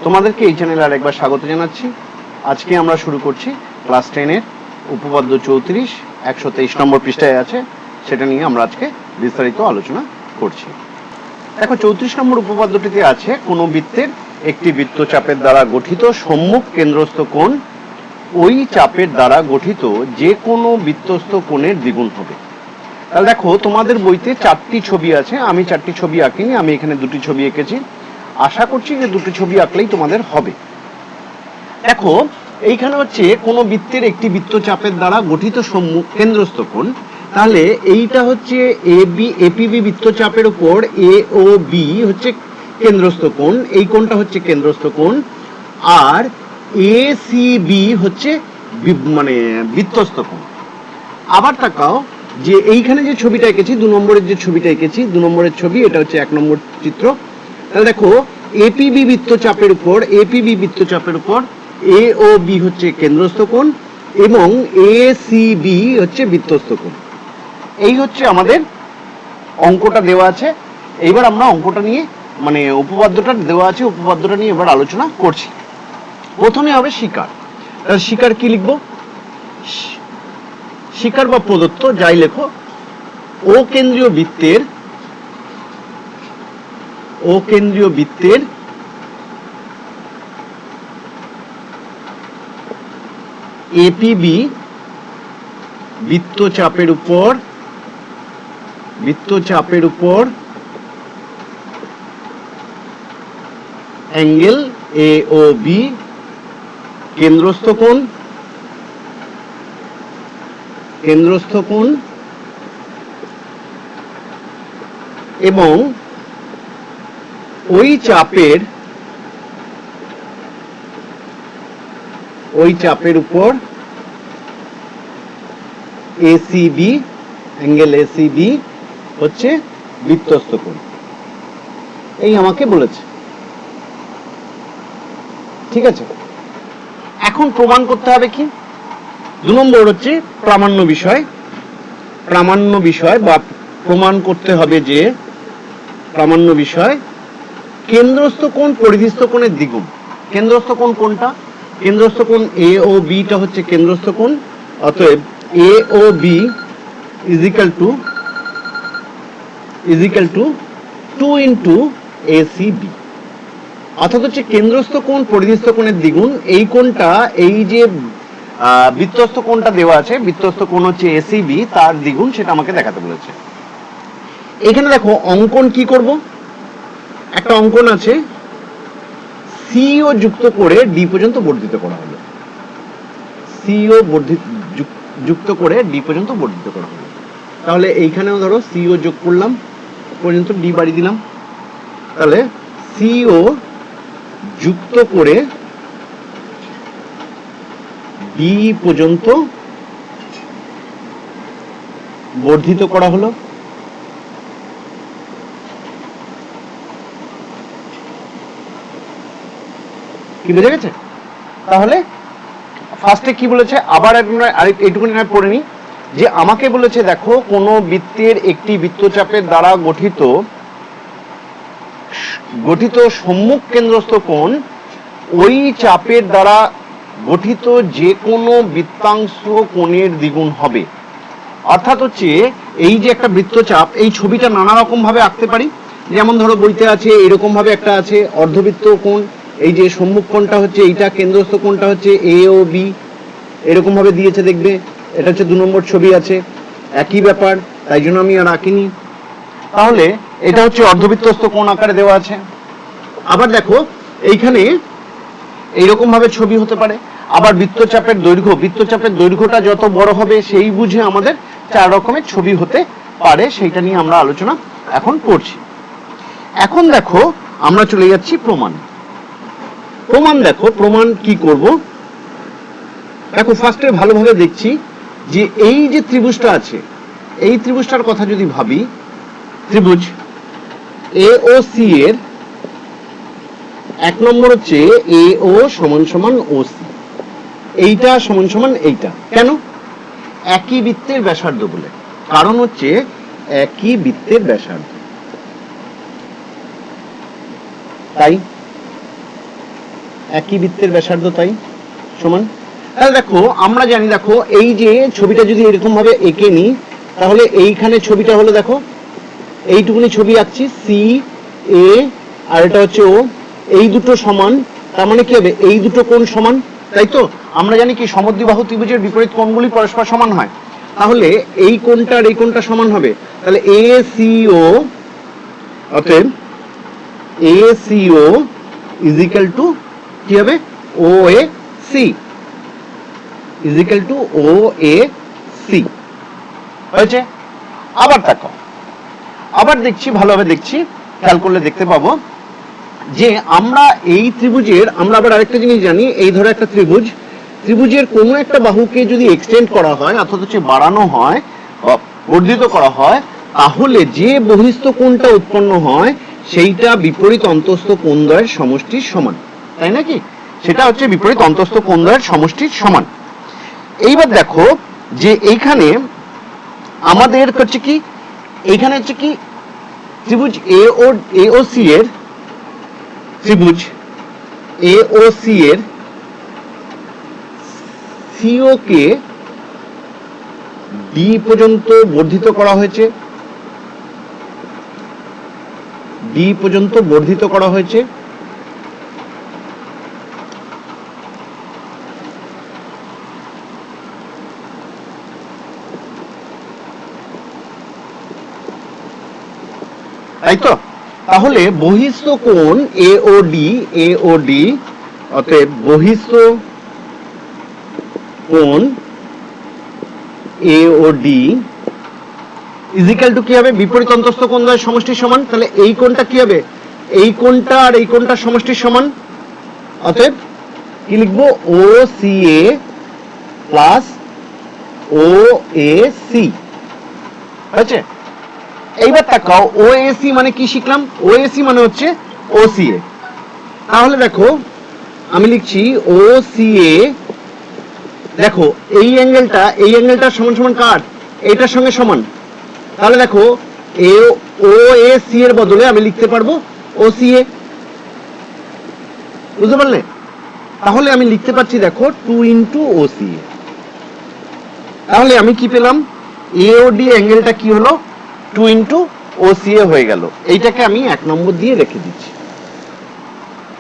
তোমাদেরকে এই চ্যানেলে আরেকবার স্বাগত জানাচ্ছি। আজকে আমরা শুরু করছি ক্লাস 10-এর উপপাদ্য 34 123 নম্বর পৃষ্ঠায় আছে, সেটা নিয়ে আমরা আজকে বিস্তারিত আলোচনা করছি। দেখো 34 নম্বর উপপাদ্যটিতে আছে কোনো বৃত্তের একটি বৃত্তচাপের দ্বারা গঠিত সম্মুখ কেন্দ্রস্থ কোণ ওই চাপের দ্বারা গঠিত যে কোনো বৃত্তস্থ কোণের দ্বিগুণ হবে। তাহলে দেখো তোমাদের বইতে 4টি ছবি আছে, আমি 4টি ছবি আঁকিনি, আমি এখানে 2টি ছবি এঁকেছি। আশা করছি যে 2টি ছবি আঁকলেই তোমাদের হবে। দেখো এইখানে হচ্ছে কোনো বৃত্তের একটি বৃত্তচাপের দ্বারা গঠিত সম্মুখ কেন্দ্রস্থ কোণ, তাহলে এইটা হচ্ছে এপিবি বৃত্তচাপের উপর এ ও বি হচ্ছে কেন্দ্রস্থ কোণ, এই কোণটা হচ্ছে কেন্দ্রস্থ কোণ, আর এ সি বি হচ্ছে মানে বৃত্তস্থ কোণ। আবার তাকাও যে এইখানে যে ছবিটা এঁকেছি 2 নম্বরের যে ছবিটা এঁকেছি, 2 নম্বরের ছবি, এটা হচ্ছে 1 নম্বর চিত্র। তাহলে দেখো এপিবি বৃত্তচাপের উপর এ ও বি হচ্ছে কেন্দ্রস্থ কোণ এবং এ সি বি হচ্ছে বৃত্তস্থ কোণ। এই হচ্ছে আমাদের অঙ্কটা দেওয়া আছে। এইবার আমরা অঙ্কটা নিয়ে মানে উপপাদ্যটা দেওয়া আছে, উপপাদ্যটা নিয়ে এবার আলোচনা করছি। প্রথমে হবে শিকার। শিকার কি লিখবো? শিকার বা প্রদত্ত যাই লেখো, ও কেন্দ্রীয় বৃত্তের এপিবি বৃত্তচাপের উপর অ্যাঙ্গেল এ ও বি কেন্দ্রস্থ কোণ এবং ওই চাপের উপর এসিবি অ্যাঙ্গেল এসিবি হচ্ছে বৃত্তস্থ কোণ। এই আমাকে বলেছে, ঠিক আছে। এখন প্রমাণ করতে হবে কি? 2 নম্বর হচ্ছে প্রামাণ্য বিষয় বা প্রমাণ করতে হবে যে প্রামাণ্য বিষয় কেন্দ্রস্থ কোণ পরিধিস্থ কোণের দ্বিগুণ। কেন্দ্রস্থ কোণ কোনটা? কেন্দ্রস্থ কোণ এ ও বিটা হচ্ছে কেন্দ্রস্থ কোণ, অতএব A O B is equal to 2 into ACB, অর্থাৎ হচ্ছে কেন্দ্রস্থ কোণ পরিধিস্থ কোণের দ্বিগুণ। এই কোণটা, এই যে বৃত্তস্থ কোণটা দেওয়া আছে, বৃত্তস্থ কোণ হচ্ছে এসিবি, তার দ্বিগুণ, সেটা আমাকে দেখাতে বলেছে। এখানে দেখো অঙ্কন কি করব, একটা অঙ্কন আছে, সিও যুক্ত করে ডি পর্যন্ত বর্ধিত করা হলো। সিও যুক্ত করে ডি পর্যন্ত বর্ধিত করা হলো। তাহলে এইখানেও ধরো সিও যোগ করলাম, পর্যন্ত ডি বাড়িয়ে দিলাম। তাহলে সিও যুক্ত করে ডি পর্যন্ত বর্ধিত করা হলো। কি বোঝা গেছে? তাহলে ফার্স্টে কি বলেছে, আবার এইটুকুনি পড়ে নি, যে আমাকে বলেছে দেখো কোনো বৃত্তের একটি বৃত্তচাপের দ্বারা গঠিত সম্মুখ কেন্দ্রস্থ কোণ ওই চাপের দ্বারা গঠিত যে কোনো বৃত্তাংশ কোণের দ্বিগুণ হবে। অর্থাৎ হচ্ছে এই যে একটা বৃত্তচাপ, এই ছবিটা নানা রকম ভাবে আঁকতে পারি। যেমন ধরো বইতে আছে এরকম ভাবে একটা আছে অর্ধবৃত্ত কোণ, এই যে সম্মুখ কোণটা হচ্ছে এইটা, কেন্দ্রস্থ কোণটা হচ্ছে এ ও বি, এরকম ভাবে দিয়েছে, দেখবে এটা হচ্ছে 2 নম্বর ছবি আছে, একই ব্যাপার, তাই জন্য আমি আর আঁকিনি। তাহলে এটা হচ্ছে অর্ধবৃত্তস্থ কোণ আকারে দেওয়া আছে। আবার দেখো এইখানে এইরকম ভাবে ছবি হতে পারে। আবার বৃত্তচাপের দৈর্ঘ্যটা যত বড় হবে সেই বুঝে আমাদের 4 রকমের ছবি হতে পারে, সেইটা নিয়ে আমরা আলোচনা এখন করছি। এখন দেখো আমরা চলে যাচ্ছি প্রমাণ। দেখো প্রমাণ কি করব। দেখো ফার্স্টে ভালোভাবে দেখছি যে এই যে ত্রিভুজটা আছে, এই ত্রিভুজটার কথা যদি ভাবি, ত্রিভুজ এ ও সি এর 1 নম্বর হচ্ছে এ ও সমান সমান ও সি, এইটা সমান সমান এইটা। কেন? একই বৃত্তের ব্যাসার্ধ বলে, কারণ হচ্ছে একই বৃত্তের ব্যাসার্ধ। তাই একই বৃত্তের ব্যাসার্ধ তাই সমান। তাহলে দেখো আমরা জানি, দেখো এই যে ছবিটা যদি এরকম ভাবে এঁকে নিই, তাহলে এইখানে ছবিটা হলো, দেখো এইটুকুনি ছবি আঁকছি, সি এ আর এটা হচ্ছে ও, এই দুটো সমান, তার মানে কি হবে এই দুটো কোণ সমান, তাই তো? আমরা জানি কি সমদ্বিবাহু ত্রিভুজের বিপরীত কোণগুলি পরস্পর সমান হয়, তাহলে এই কোণটা আর এই কোণটা সমান হবে, তাহলে এ সি ও, অতএব A C O is equal to কি হবে, O A C is equal to O A C হয়েছে। আবার দেখো, আবার দেখছি, ভালোভাবে দেখছি, খেয়াল করলে দেখতে পাবো যে আমরা এই ত্রিভুজের, আমরা আবার আরেকটা জিনিস জানি, এই ধরো একটা ত্রিভুজের কোনো একটা বাহুকে যদি এক্সটেন্ড করা হয় অর্থাৎ হচ্ছে বাড়ানো হয়, বর্ধিত করা হয়, তাহলে যে বহিস্থ কোণটা উৎপন্ন হয় সেইটা বিপরীত অন্তস্থ কোণদ্বয়ের সমষ্টির সমান, তাই নাকি? সেটা হচ্ছে বিপরীত অন্তস্থ কোণদ্বয়ের সমষ্টির সমান। এইবার দেখো যে এইখানে আমাদের হচ্ছে কি, এইখানে হচ্ছে কি ত্রিভুজ এওসি এর, ত্রিভুজ এওসি এর সিও কে ডি পর্যন্ত বর্ধিত করা হয়েছে, ডি পর্যন্ত বর্ধিত করা হয়েছে, তাই তো? তাহলে বহিস্থ কোণ এওডি, অতএব বহিস্থ কোণ এওডি ইজ ইকুয়াল টু কি হবে, বিপরীত অন্তস্থ কোণদ্বয়ের সমষ্টির সমান। তাহলে এই কোণটা কি হবে, এই কোণটা আর এই কোণটা সমষ্টির সমান, অতএব কি লিখবো, O C A plus O A C হয়েছে। এইবার তাকাও, ও এ সি মানে কি শিখলাম, ও এ সি মানে হচ্ছে ও সি এ। তাহলে দেখো আমি লিখছি ও সি এ, দেখো এই অ্যাঙ্গেলটা সমান সমান কার, এইটার সঙ্গে সমান, তাহলে দেখো ও এ সি এর বদলে আমি লিখতে পারবো ও সি এ, বুঝতে পারলে? তাহলে আমি লিখতে পারছি দেখো 2 ইন্টু ও সি এ। তাহলে আমি কি পেলাম, এওডি অ্যাঙ্গেলটা কি হলো, 2 ইন্টু ও সি এ হয়ে গেল। এইটাকে আমি 1 নম্বর দিয়ে রেখে দিচ্ছি।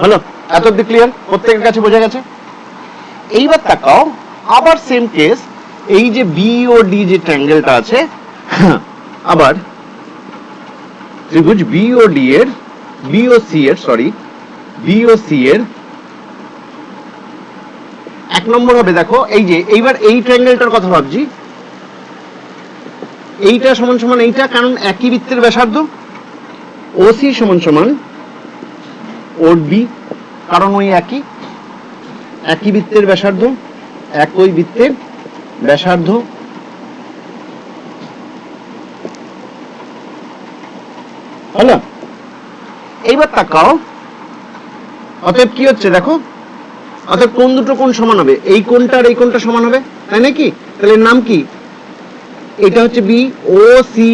হলো? এত অব্দি ক্লিয়ার? প্রত্যেকের কাছে বোঝা গেছে? এইবার তাকাও, আবার সেম কেস, এই যে বিওডি যে ট্রায়াঙ্গেলটা আছে, আবার ত্রিভুজ বিওসি এর 1 নম্বর হবে, দেখো এই যে এইবার এই ট্রায়াঙ্গেলটার কথা ভাবছি, এইটা সমান সমান এইটা, কারণ একই বৃত্তের ব্যাসার্ধ, ওসি সমান সমান ওডি, কারণ ওই একই বৃত্তের ব্যাসার্ধ, একই বৃত্তের ব্যাসার্ধ। হলো? এইবার তাকাও, অতএব কি হচ্ছে দেখো, অতএব কোন দুটো কোণ সমান হবে, এই কোণটা আর এই কোণটা সমান হবে, তাই নাকি? তাহলে এর নাম কি, এটা হচ্ছে B, O C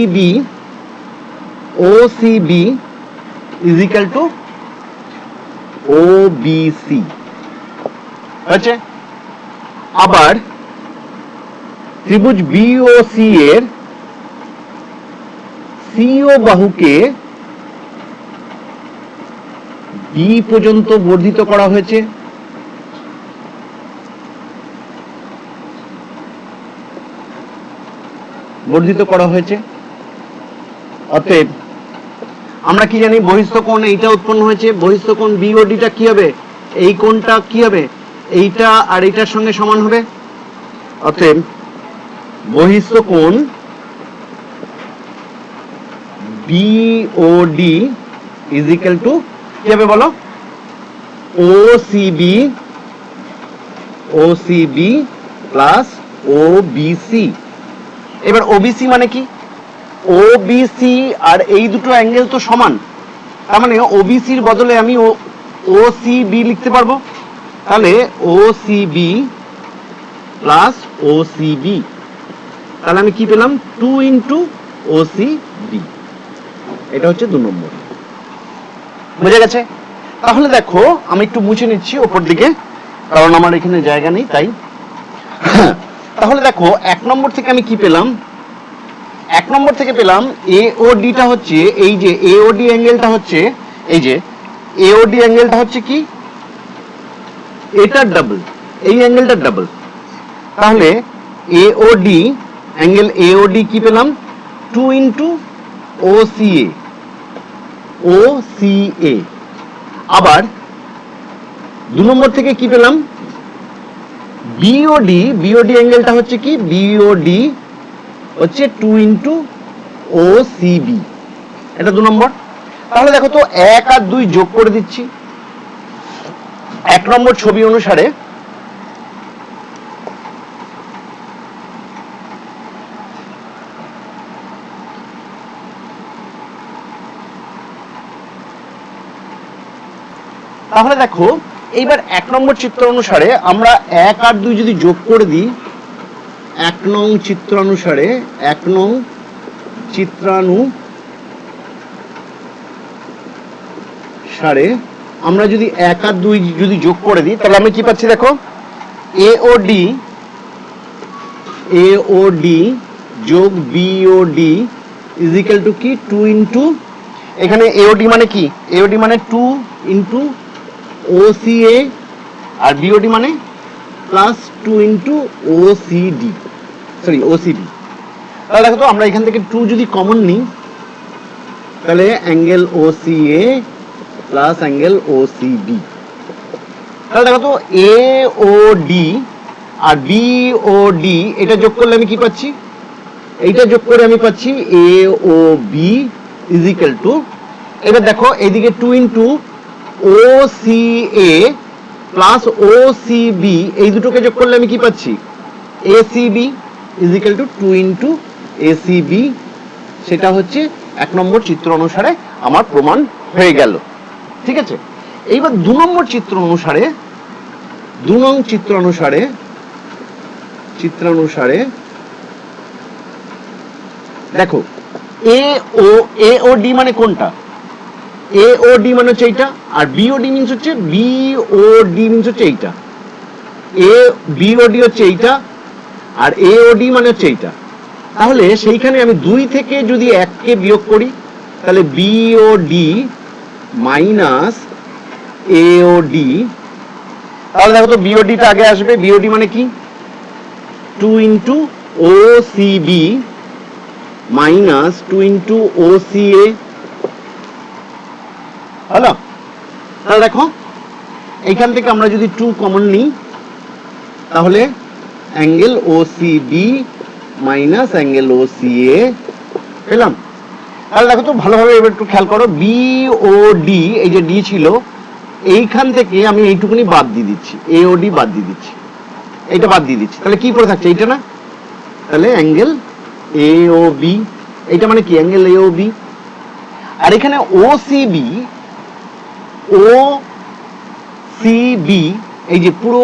B is equal to O B C হচ্ছে। আবার ত্রিভুজ বিওসি এর সিও বাহুকে ডি পর্যন্ত বর্ধিত করা হয়েছে, অতএব আমরা কি জানি, বহিস্থ কোণ এইটা উৎপন্ন হয়েছে, বহিস্থ কোণ বিওডিটা কি হবে, এই কোণটা কি হবে, এইটা আর এইটার সঙ্গে সমান হবে, অতএব বহিস্থ কোণ বিওডি ইজ ইকুয়াল টু কি হবে বলো, ওসিবি প্লাস ওবিসি। এবার ওবিসি মানে কি, ওবিসি আর এই দুটো অ্যাঙ্গেল তো সমান, তার মানে ওবিসির বদলে আমি ওসিবি লিখতে পারবো, তাহলে ওসিবি প্লাস ওসিবি, তাহলে আমি কি পেলাম, 2 ইন্টু ওসিবি। এটা হচ্ছে 2 নম্বর। বুঝে গেছে? তাহলে দেখো আমি একটু মুছে নিচ্ছি ওপর দিকে, কারণ আমার এখানে জায়গা নেই তাই। তাহলে দেখো 1 নম্বর থেকে আমি কি পেলাম, 1 নম্বর থেকে পেলাম এওডিটা হচ্ছে, এই যে এওডি অ্যাঙ্গেলটা হচ্ছে, এই যে এওডি অ্যাঙ্গেলটা হচ্ছে কি, এটার ডাবল, এই অ্যাঙ্গেলটার ডাবল। তাহলে এওডি অ্যাঙ্গেল এওডি কি পেলাম, 2 ইন্টু ওসিএ, ওসিএ। আবার 2 নম্বর থেকে কি পেলাম, বিওডি, বিওডি অ্যাঙ্গেলটা হচ্ছে কি, বিওডি হচ্ছে 2 ইন্টু ওসিবি, এটা 2 নম্বর। তাহলে দেখো তো 1 আর 2 যোগ করে দিচ্ছি 1 নম্বর ছবি অনুসারে। তাহলে দেখো এইবার 1 নম্বর চিত্র অনুসারে আমরা 1 আর 2 যদি যোগ করে দিই, 1 নং চিত্রানুসারে, 1 নং চিত্রানুসারে আমরা যদি 1 আর 2 যদি যোগ করে দিই, তাহলে আমি কি পাচ্ছি দেখো, এওডি, এওডি যোগ বিওডি ইজ ইকুয়াল টু কি, 2 ইন্টু, এখানে এওডি মানে কি, এওডি মানে 2 ইন্টু ওসিএ, আর বিওডি মানে plus 2 into OCD, sorry OCB. তাহলে দেখো তো আমরা এখান থেকে 2 যদি কমন নিই, তাহলে angle OCA plus angle OCB. তাহলে দেখো তো এওডি আর বিওডি এটা যোগ করলে আমি কি পাচ্ছি, এইটা যোগ করে আমি পাচ্ছি এওবি ইজ ইকুয়াল টু, এবার দেখো এইদিকে 2 ইন্টু ওসিএ প্লাস ওসিবি, এই দুটোকে যোগ করলে আমি কি পাচ্ছি, ACB is equal to 2 into ACB. সেটা হচ্ছে 1 নম্বর চিত্র অনুসারে আমার প্রমাণ হয়ে গেল। ঠিক আছে, এইবার 2 নম্বর চিত্র অনুসারে, 2 নং চিত্রানুসারে দেখো এওডি মানে কোনটা, এওডি মানে হচ্ছে এইটা, আর বিওডি মিন্স হচ্ছে, বিওডি মিন্স হচ্ছে এইটা, বিওডি হচ্ছে এইটা, আর এওডি মানে হচ্ছে এইটা। তাহলে সেইখানে আমি 2 থেকে যদি 1 কে বিয়োগ করি, তাহলে বিওডি মাইনাস এওডি, তাহলে দেখো তো বিওডিটা আগে আসবে, বিওডি মানে কি, 2 into OCB minus 2 into OCA. হলো, তাহলে দেখো এইখান থেকে আমরা যদি 2 কমন নিই, তাহলে angle OCB minus angle OCA পেলাম। তাহলে দেখো তো ভালোভাবে এবার একটু খেয়াল করো, বিওডি এই যে ডি ছিল, এইখান থেকে আমি এইটুকুনি বাদ দিয়ে দিচ্ছি, এওডি বাদ দিয়ে দিচ্ছি, এইটা বাদ দিয়ে দিচ্ছি, তাহলে কি পড়ে থাকছে, এইটা না, তাহলে অ্যাঙ্গেল এওবি, এইটা মানে কি, অ্যাঙ্গেল এওবি। আর এখানে ওসিবি, ওসিবি এই যে পুরো,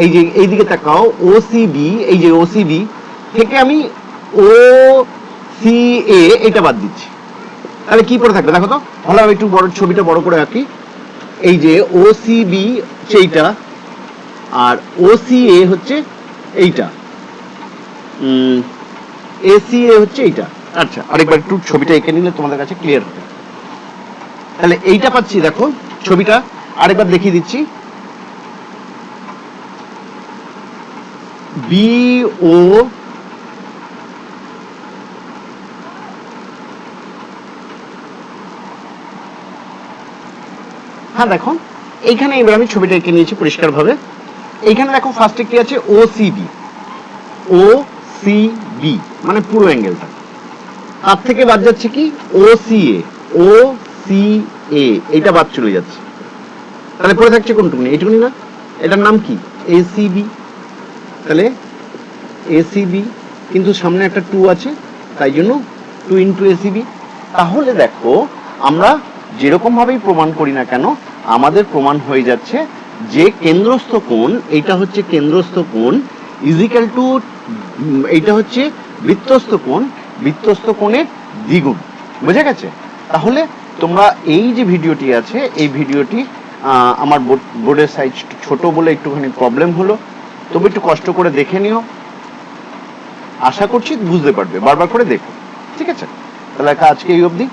এই যে এইদিকে তাকাও, ওসিবি, এই যে ওসিবি থেকে আমি ওসিএ এটা বাদ দিচ্ছি, তাহলে কি পড়ে থাকবে দেখো তো ভালোভাবে, একটু বড় ছবিটা বড় করে আঁকি। এই যে ওসিবি হচ্ছে এইটা, আর ওসিএ হচ্ছে এইটা, এসিএ হচ্ছে এইটা। আচ্ছা, আরেকবার একটু ছবিটা এঁকে নিলে তোমাদের কাছে ক্লিয়ার হবে। তাহলে এইটা পাচ্ছি, দেখো ছবিটা আরেকবার দেখিয়ে দিচ্ছি, বিও হ্যাঁ দেখো এইখানে এবার আমি ছবিটা এঁকে নিয়েছি পরিষ্কার ভাবে। এইখানে দেখো ফার্স্টে কি আছে, ওসিবি, ওসিবি মানে পুরো অ্যাঙ্গেলটা, তার থেকে বাদ যাচ্ছে কি ওসিএ, ওসিএ এইটা বাদ চলে যাচ্ছে, তাহলে পড়ে থাকছে কোনটুকুনি, এইটুকুনি না, এটার নাম কি এসিবি। তাহলে এসিবি, কিন্তু সামনে একটা 2 আছে, তাই জন্য 2 ইন্টু এসিবি। তাহলে দেখো আমরা যেরকম ভাবেই প্রমাণ করি না কেন, আমাদের প্রমাণ হয়ে যাচ্ছে যে কেন্দ্রস্থ কোণ, এইটা হচ্ছে কেন্দ্রস্থ কোণ ইজ ইকুয়াল টু, এইটা হচ্ছে বৃত্তস্থ কোণ, বৃত্তস্থ কোণের দ্বিগুণ। বুঝে গেছে? তাহলে তোমরা এই যে ভিডিওটি আছে, এই ভিডিওটি আমার বোর্ডের সাইজ ছোট বলে একটুখানি প্রবলেম হলো, তবে একটু কষ্ট করে দেখে নিও, আশা করছি বুঝতে পারবে, বারবার করে দেখো, ঠিক আছে? তাহলে আজকে এই অবধি।